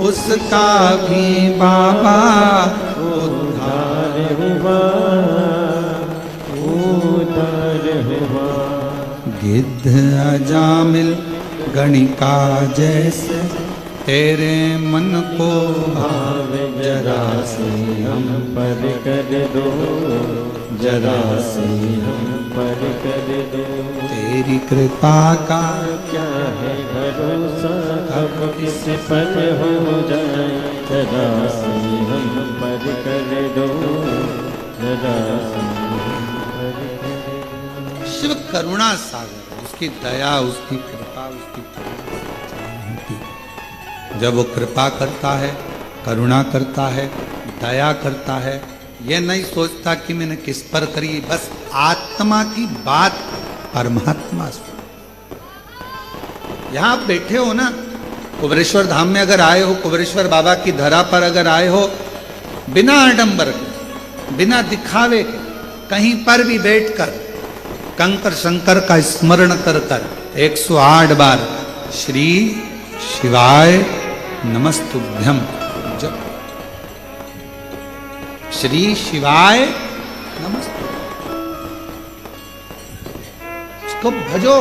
उसका भी बाबा उद्धार हुआ, उद्धार हुआ। गिद्ध अजामिल गणिका जैसे तेरे मन को भावे, जरा से हम पर कर दो, जरा से हम पर कर दो। तेरी कृपा का क्या है भरोसा, अब किस पर हो जाए, जरा से हम पर कर दो, जरा से हम पर कर दो। शिव करुणा सागर, उसकी दया, उसकी कृपा, उसकी जब वो कृपा करता है, करुणा करता है, दया करता है, ये नहीं सोचता कि मैंने किस पर करी, बस आत्मा की बात परमात्मा सुन। यहां आप बैठे हो ना, कुबरेश्वर धाम में अगर आए हो, कुबरेश्वर बाबा की धरा पर अगर आए हो, बिना आडंबर के, बिना दिखावे के, कहीं पर भी बैठकर कंकर शंकर का स्मरण कर कर 108 बार श्री शिवाय नमस्तुभ्यम जप, श्री शिवाय नमस्तुभ्यम, इसको भजो।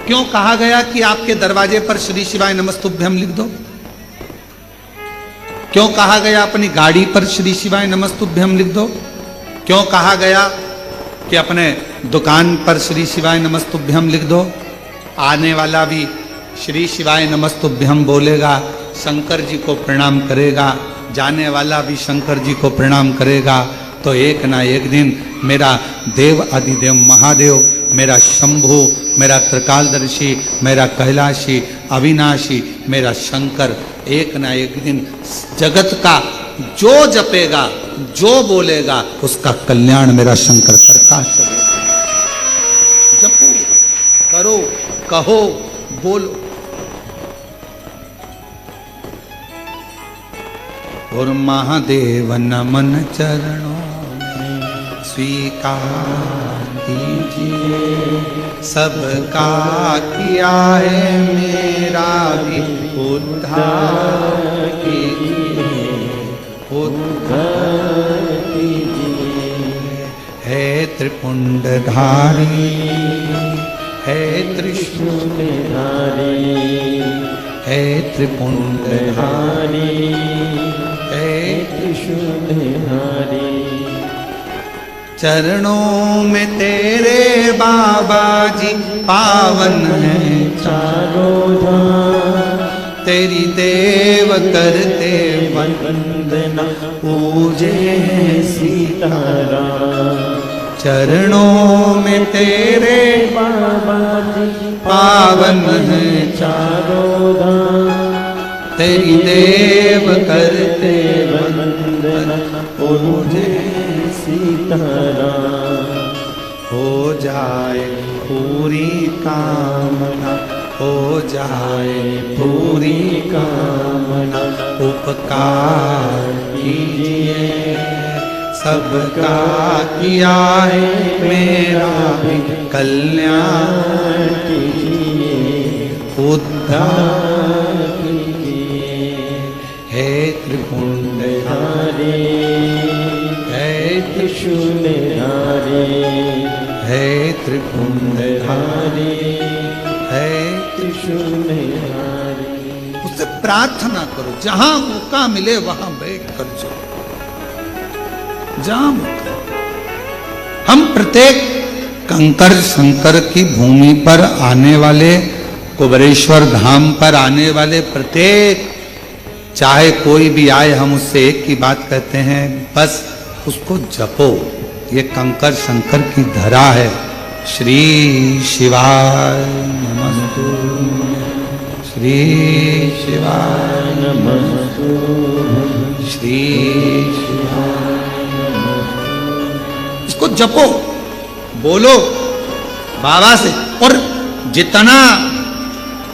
क्यों कहा गया कि आपके दरवाजे पर श्री शिवाय नमस्तुभ्यम लिख दो? क्यों कहा गया अपनी गाड़ी पर श्री शिवाय नमस्तुभ्यम लिख दो? क्यों कहा गया कि अपने दुकान पर श्री शिवाय नमस्तुभ्यम लिख दो? आने वाला भी श्री शिवाय नमस्तुभ्यम बोलेगा, शंकर जी को प्रणाम करेगा, जाने वाला भी शंकर जी को प्रणाम करेगा, तो एक ना एक दिन मेरा देव अधिदेव महादेव, मेरा शंभु, मेरा त्रिकालदर्शी, मेरा कैलाशी, अविनाशी, मेरा शंकर, एक ना एक दिन जगत का जो जपेगा, जो बोलेगा, उसका कल्याण मेरा शंकर करता चलेगा। जपो, करो, कहो, बोलो। और महादेव नमन चरणों में स्वीकार कीजिए, सबका किया है मेरा भी उद्धार कीजिए, उद्धार कीजिए। है त्रिपुंडधारी, है त्रिशूलधारी, है त्रिपुंडधारी, है त्रिशूलधारी। चरणों में तेरे बाबा जी पावन है चारों धाम, तेरी देव करते वंदना पूजे सीताराम। चरणों में तेरे बाबा जी पावन है चारों धाम, तेरी देव करते वंदना पूजे सीताराम। हो जाए पूरी कामना, हो जाए पूरी कामना, उपकार कीजिए, सबका किया है मेरा भी कल्याण कीजिए, उद्धार कीजिए। है त्रिपुंडधारी, है त्रिशूलधारी, है त्रिपुंडधारी, है त्रिशूलधारी। उससे प्रार्थना करो, जहां मौका मिले वहां बैठ कर जाओ, जहां मौका। हम प्रत्येक कंकर शंकर की भूमि पर आने वाले, कुबरेश्वर धाम पर आने वाले प्रत्येक, चाहे कोई भी आए, हम उससे एक ही बात कहते हैं, बस उसको जपो। ये कंकर शंकर की धरा है। श्री शिवाय नमस्तुभ्यं, श्री शिवाय नमस्तुभ्यं, श्री शिवाय नमस्तुभ्यं। इसको जपो, बोलो बाबा से। और जितना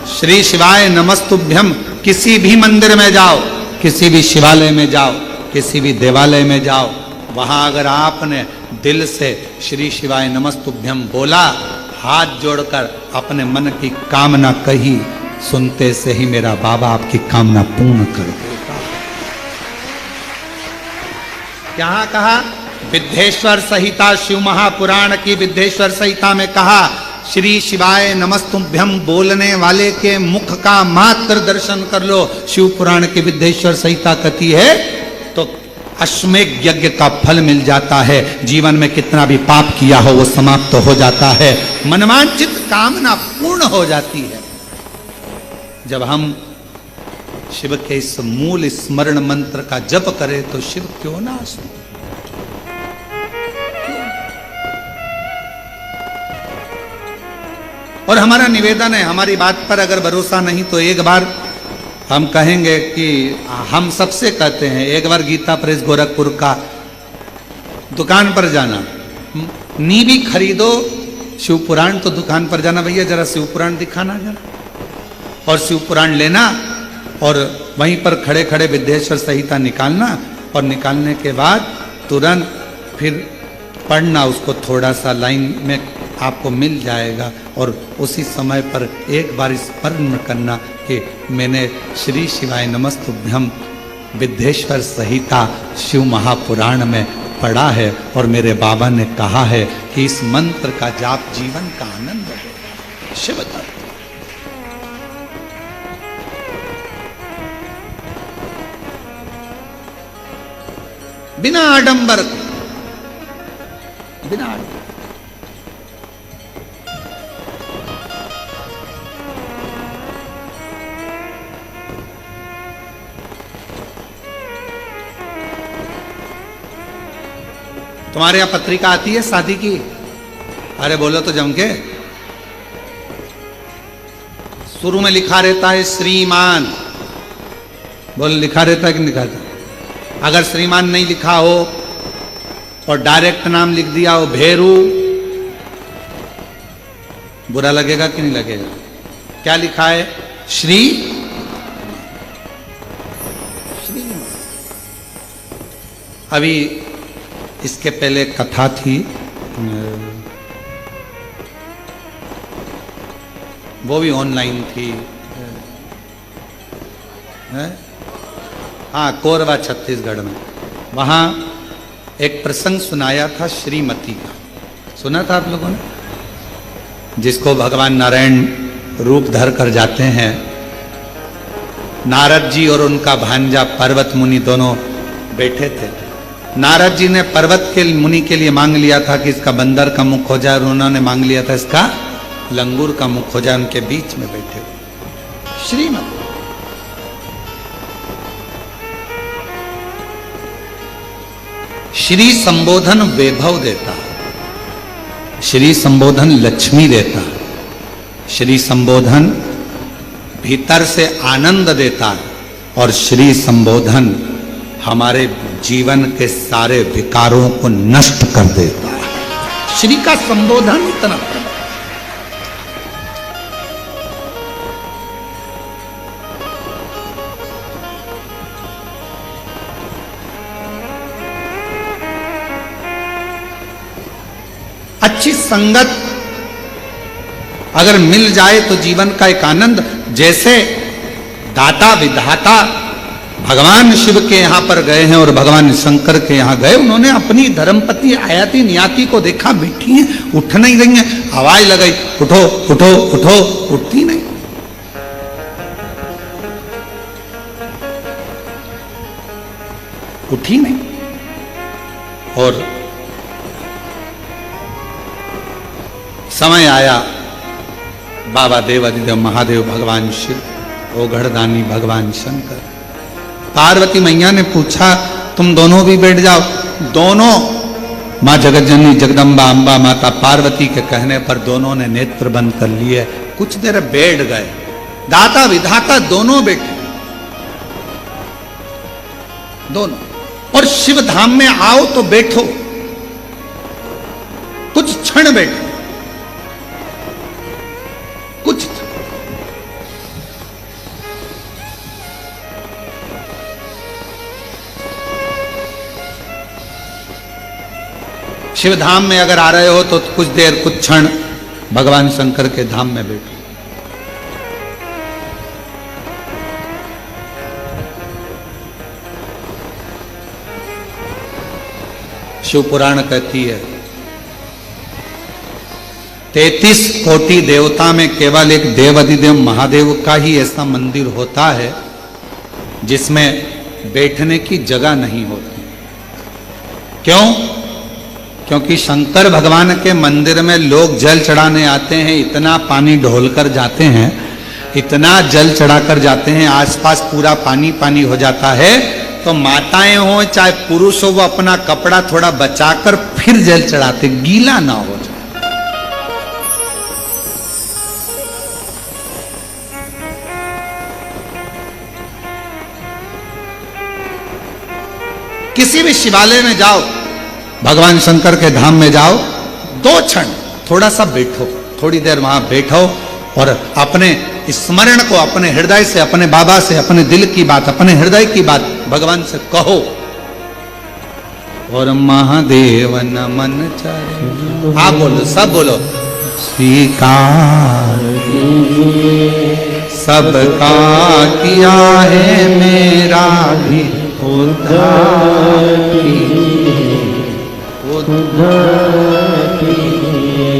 श्री शिवाय नमस्तुभ्यम, किसी भी मंदिर में जाओ, किसी भी शिवालय में जाओ, किसी भी देवालय में जाओ, वहां अगर आपने दिल से श्री शिवाय नमस्तुभ्यम बोला, हाथ जोड़कर अपने मन की कामना कही, सुनते से ही मेरा बाबा आपकी कामना पूर्ण कर देगा। क्या कहा? विद्धेश्वर संहिता, शिव महापुराण की विद्धेश्वर संहिता में कहा, श्री शिवाय नमस्तुभ्यम बोलने वाले के मुख का मात्र दर्शन कर लो। शिव पुराण की विद्धेश्वर संहिता कहती है तो अश्वमेध यज्ञ का फल मिल जाता है। जीवन में कितना भी पाप किया हो वो समाप्त हो जाता है, मनवांछित कामना पूर्ण हो जाती है। जब हम शिव के इस मूल स्मरण मंत्र का जप करें तो शिव क्यों ना सुने। और हमारा निवेदन है, हमारी बात पर अगर भरोसा नहीं तो एक बार हम कहेंगे कि हम सबसे कहते हैं, एक बार गीता प्रेस गोरखपुर का दुकान पर जाना, नीवी खरीदो शिव पुराण, तो दुकान पर जाना, भैया जरा शिव पुराण दिखाना जरा, और शिव पुराण लेना और वहीं पर खड़े खड़े विद्धेश्वर संहिता निकालना, और निकालने के बाद तुरंत फिर पढ़ना उसको, थोड़ा सा लाइन में आपको मिल जाएगा। और उसी समय पर एक बार स्मरण करना कि मैंने श्री शिवाय नमस्तुभ्यम विद्धेश्वर संहिता शिव महापुराण में पढ़ा है और मेरे बाबा ने कहा है कि इस मंत्र का जाप जीवन का आनंद है। शिव तत्व बिना आडंबर, बिना आडंबर। तुम्हारे यहां पत्रिका आती है शादी की? अरे बोलो तो जम के। शुरू में लिखा रहता है श्रीमान, बोल लिखा रहता है कि नहीं लिखा रहता? अगर श्रीमान नहीं लिखा हो और डायरेक्ट नाम लिख दिया हो भेरू, बुरा लगेगा कि नहीं लगेगा? क्या लिखा है? श्री। अभी इसके पहले कथा थी, वो भी ऑनलाइन थी, हाँ कोरबा छत्तीसगढ़ में। वहाँ एक प्रसंग सुनाया था श्रीमती का, सुना था आप लोगों ने? जिसको भगवान नारायण रूप धर कर जाते हैं। नारद जी और उनका भांजा पर्वत मुनि दोनों बैठे थे। नारद जी ने पर्वत के मुनि के लिए मांग लिया था कि इसका बंदर का मुख हो जाए, और उन्होंने मांग लिया था इसका लंगूर का मुख हो जाए। उनके बीच में बैठे हुए श्रीमती। श्री संबोधन वैभव देता, श्री संबोधन लक्ष्मी देता, श्री संबोधन भीतर से आनंद देता, और श्री संबोधन हमारे जीवन के सारे विकारों को नष्ट कर देता है। श्री का संबोधन इतना अच्छी संगत अगर मिल जाए तो जीवन का एक आनंद, जैसे दाता विधाता भगवान शिव के यहाँ पर गए हैं और भगवान शंकर के यहाँ गए, उन्होंने अपनी धर्मपत्नी आयाति नियाति को देखा, बैठी है, उठ नहीं रही है, आवाज लगाई उठो उठो उठो, उठती नहीं। उठी नहीं। और समय आया, बाबा देवादिदेव महादेव भगवान शिव, ओघड़दानी भगवान शंकर, पार्वती मैया ने पूछा तुम दोनों भी बैठ जाओ। दोनों, माँ जगतजननी जगदम्बा अम्बा माता पार्वती के कहने पर दोनों ने नेत्र बंद कर लिए, कुछ देर बैठ गए। दाता विधाता दोनों बैठे, दोनों। और शिव धाम में आओ तो बैठो, कुछ क्षण बैठो, कुछ शिव धाम में अगर आ रहे हो तो कुछ देर, कुछ क्षण भगवान शंकर के धाम में बैठो। शिव पुराण कहती है 33 कोटि देवता में केवल एक देवाधिदेव महादेव का ही ऐसा मंदिर होता है जिसमें बैठने की जगह नहीं होती। क्यों? क्योंकि शंकर भगवान के मंदिर में लोग जल चढ़ाने आते हैं, इतना पानी ढोल कर जाते हैं, इतना जल चढ़ाकर जाते हैं, आसपास पूरा पानी पानी हो जाता है। तो माताएं हो चाहे पुरुष हो, वो अपना कपड़ा थोड़ा बचाकर फिर जल चढ़ाते, गीला ना हो जाए। किसी भी शिवालय में जाओ, भगवान शंकर के धाम में जाओ, 2 क्षण थोड़ा सा बैठो, थोड़ी देर वहां बैठो और अपने स्मरण को अपने हृदय से, अपने बाबा से, अपने दिल की बात, अपने हृदय की बात भगवान से कहो। और महादेव नमन चाहे, आप बोलो, सब बोलो, स्वीकार सबका किया है मेरा भी उद्धार कीजिए, उद्धार कीजिए।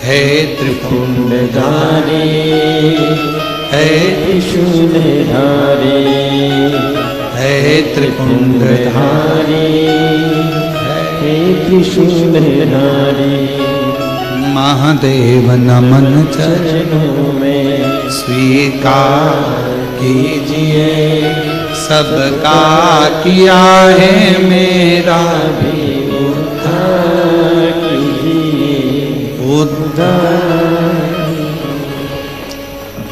है त्रिपुंडधारी, है त्रिशूलधारी, है त्रिपुंडधारी, है त्रिशूलधारी। महादेव नमन चरणों में स्वीकार कीजिए, सबका किया है मेरा भी उद्धार कीजिए, उद्धार।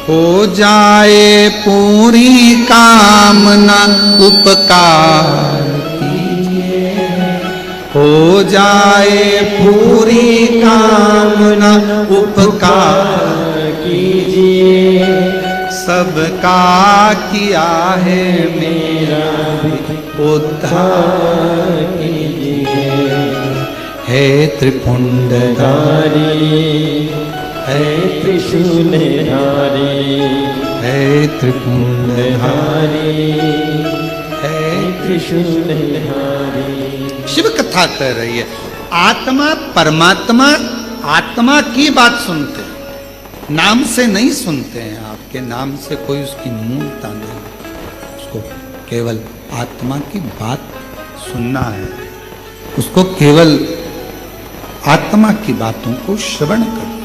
हो जाए पूरी कामना उपकार कीजिए, हो जाए पूरी कामना उपकार कीजिए, सबका किया है मेरा भी उद्धार कीजिए। है त्रिपुंडधारी, है त्रिशूलधारी, है त्रिपुंडधारी, है त्रिशूलधारी। शिव कथा कह रही है, आत्मा परमात्मा आत्मा की बात सुनते हैं, नाम से नहीं सुनते हैं। आपके नाम से कोई उसकी मूलता नहीं, उसको केवल आत्मा की बात सुनना है, उसको केवल आत्मा की बातों को श्रवण करना।